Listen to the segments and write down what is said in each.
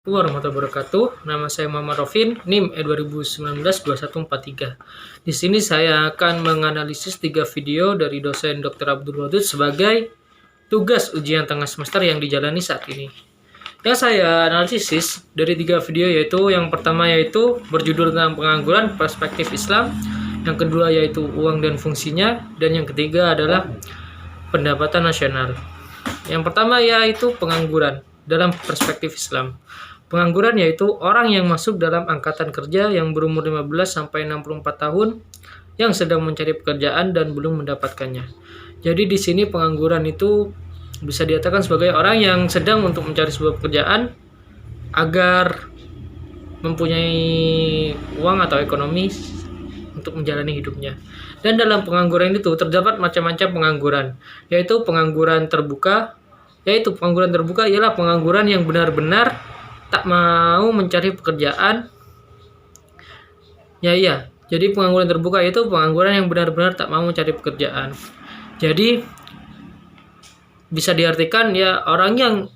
Warahmatullahi wabarakatuh. Nama saya Muhammad Rofin, NIM E2019-2143. Di sini saya akan menganalisis 3 video dari dosen Dr. Abdul Wadud sebagai tugas ujian tengah semester yang dijalani saat ini. Yang saya analisis dari 3 video yaitu yang pertama yaitu berjudul tentang pengangguran perspektif Islam, yang kedua yaitu uang dan fungsinya, dan yang ketiga adalah pendapatan nasional. Yang pertama yaitu pengangguran dalam perspektif Islam. Pengangguran yaitu orang yang masuk dalam angkatan kerja yang berumur 15 sampai 64 tahun yang sedang mencari pekerjaan dan belum mendapatkannya. Jadi di sini pengangguran itu bisa dikatakan sebagai orang yang sedang untuk mencari sebuah pekerjaan agar mempunyai uang atau ekonomi untuk menjalani hidupnya. Dan dalam pengangguran itu terdapat macam-macam pengangguran, yaitu pengangguran terbuka. Yaitu pengangguran terbuka ialah pengangguran yang benar-benar tak mau mencari pekerjaan. Jadi pengangguran terbuka itu pengangguran yang benar-benar tak mau mencari pekerjaan. Jadi bisa diartikan ya orang yang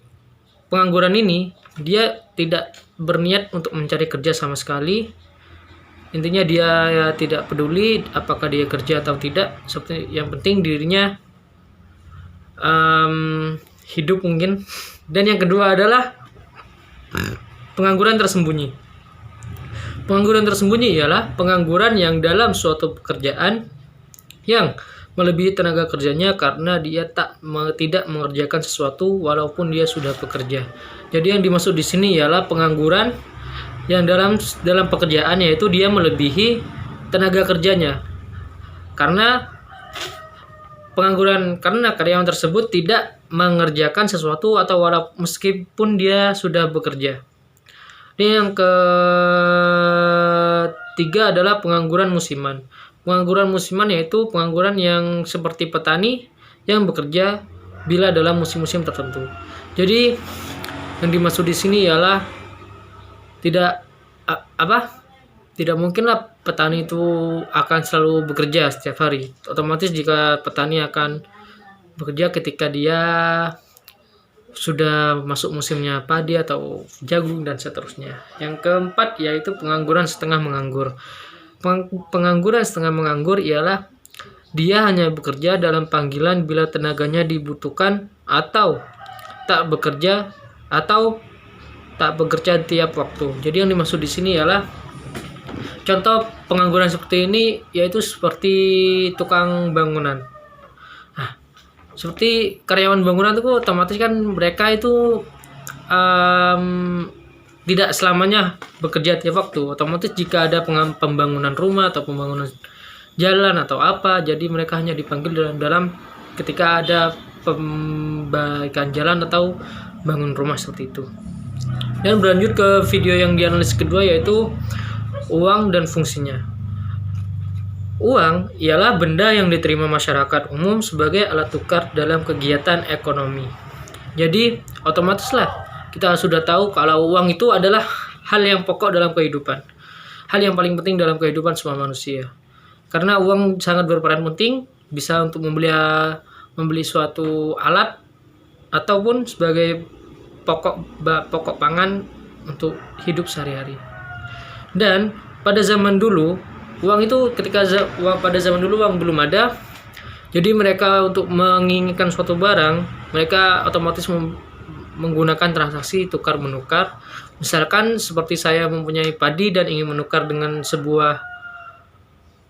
pengangguran ini dia tidak berniat untuk mencari kerja sama sekali. Intinya dia ya tidak peduli apakah dia kerja atau tidak. Seperti yang penting dirinya hidup mungkin. Dan yang kedua adalah pengangguran tersembunyi. Pengangguran tersembunyi ialah pengangguran yang dalam suatu pekerjaan yang melebihi tenaga kerjanya karena dia tidak mengerjakan sesuatu walaupun dia sudah bekerja. Jadi yang dimaksud di sini ialah pengangguran yang dalam pekerjaan yaitu dia melebihi tenaga kerjanya. Karena karyawan tersebut tidak mengerjakan sesuatu atau meskipun dia sudah bekerja. Ini yang ketiga adalah pengangguran musiman. Pengangguran musiman yaitu pengangguran yang seperti petani yang bekerja bila dalam musim-musim tertentu. Jadi yang dimaksud di sini ialah tidak mungkinlah petani itu akan selalu bekerja setiap hari. Otomatis jika petani akan bekerja ketika dia sudah masuk musimnya padi atau jagung dan seterusnya. Yang keempat yaitu pengangguran setengah menganggur. Pengangguran setengah menganggur ialah dia hanya bekerja dalam panggilan bila tenaganya dibutuhkan atau tak bekerja tiap waktu. Jadi yang dimaksud di sini ialah contoh pengangguran seperti ini yaitu seperti tukang bangunan. Nah, seperti karyawan bangunan itu otomatis kan mereka itu tidak selamanya bekerja tiap waktu. Otomatis jika ada pembangunan rumah atau pembangunan jalan atau apa, jadi mereka hanya dipanggil dalam ketika ada pembaikan jalan atau bangun rumah seperti itu. Dan berlanjut ke video yang dianalisis kedua yaitu uang dan fungsinya. Uang ialah benda yang diterima masyarakat umum sebagai alat tukar dalam kegiatan ekonomi. Jadi otomatislah kita sudah tahu kalau uang itu adalah hal yang pokok dalam kehidupan. Hal yang paling penting dalam kehidupan semua manusia. Karena uang sangat berperan penting bisa untuk membeli suatu alat ataupun sebagai pokok pangan untuk hidup sehari-hari. Dan pada zaman dulu uang belum ada. Jadi mereka untuk menginginkan suatu barang, mereka otomatis menggunakan transaksi tukar menukar. Misalkan seperti saya mempunyai padi dan ingin menukar dengan sebuah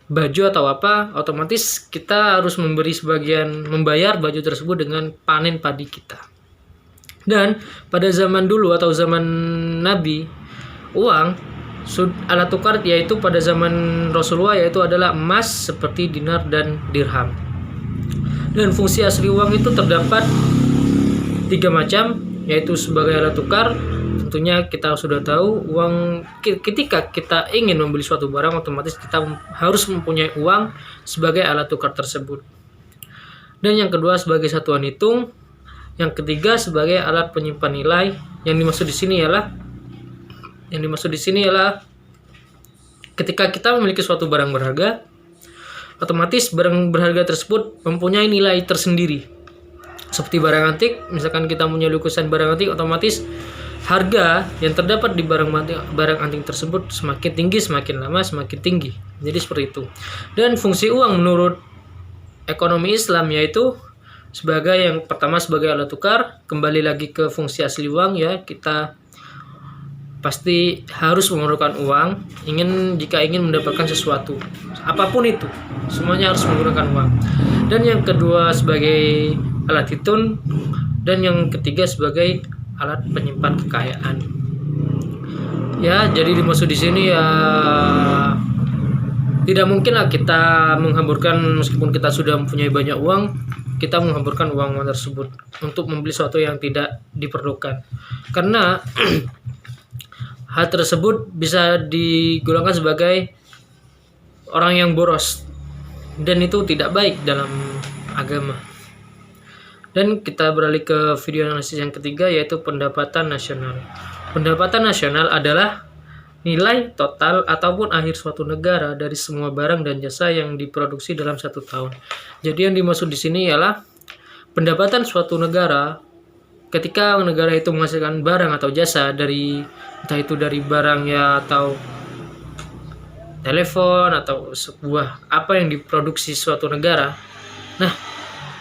baju atau apa, otomatis kita harus membayar baju tersebut dengan panen padi kita. Dan pada zaman dulu atau zaman Nabi, uang alat tukar yaitu pada zaman Rasulullah yaitu adalah emas seperti dinar dan dirham. Dan fungsi asli uang itu terdapat 3 macam, yaitu sebagai alat tukar. Tentunya kita sudah tahu uang ketika kita ingin membeli suatu barang otomatis kita harus mempunyai uang sebagai alat tukar tersebut. Dan yang kedua sebagai satuan hitung. Yang ketiga sebagai alat penyimpan nilai. Yang dimaksud di sini ialah ketika kita memiliki suatu barang berharga, otomatis barang berharga tersebut mempunyai nilai tersendiri. Seperti barang antik, misalkan kita punya lukisan barang antik, otomatis harga yang terdapat di barang antik tersebut semakin tinggi, semakin lama semakin tinggi. Jadi seperti itu. Dan fungsi uang menurut ekonomi Islam yaitu sebagai yang pertama sebagai alat tukar. Kembali lagi ke fungsi asli uang ya, kita pasti harus memerlukan uang jika ingin mendapatkan sesuatu, apapun itu, semuanya harus menggunakan uang. Dan yang kedua sebagai alat hitung, dan yang ketiga sebagai alat penyimpan kekayaan. Ya, jadi dimaksud di sini ya tidak mungkin lah kita menghamburkan, meskipun kita sudah mempunyai banyak uang, kita menghamburkan uang tersebut untuk membeli sesuatu yang tidak diperlukan. Karena hal tersebut bisa digolongkan sebagai orang yang boros, dan itu tidak baik dalam agama. Dan kita beralih ke video analisis yang ketiga, yaitu pendapatan nasional. Pendapatan nasional adalah nilai total ataupun akhir suatu negara dari semua barang dan jasa yang diproduksi dalam satu tahun. Jadi yang dimaksud di sini ialah pendapatan suatu negara ketika negara itu menghasilkan barang atau jasa dari, entah itu dari barang ya atau telepon atau sebuah apa yang diproduksi suatu negara. Nah,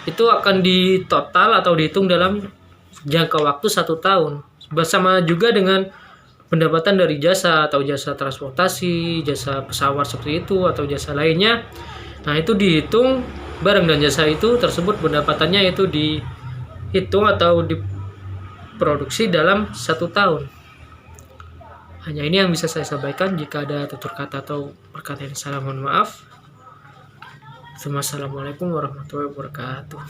itu akan ditotal atau dihitung dalam jangka waktu 1 tahun. Bersama juga dengan pendapatan dari jasa atau jasa transportasi, jasa pesawat seperti itu atau jasa lainnya. Nah, itu dihitung barang dan jasa itu tersebut pendapatannya itu dihitung atau diproduksi dalam 1 tahun. Hanya ini yang bisa saya sampaikan. Jika ada tutur kata atau perkataan yang salah, mohon maaf. Assalamualaikum warahmatullahi wabarakatuh.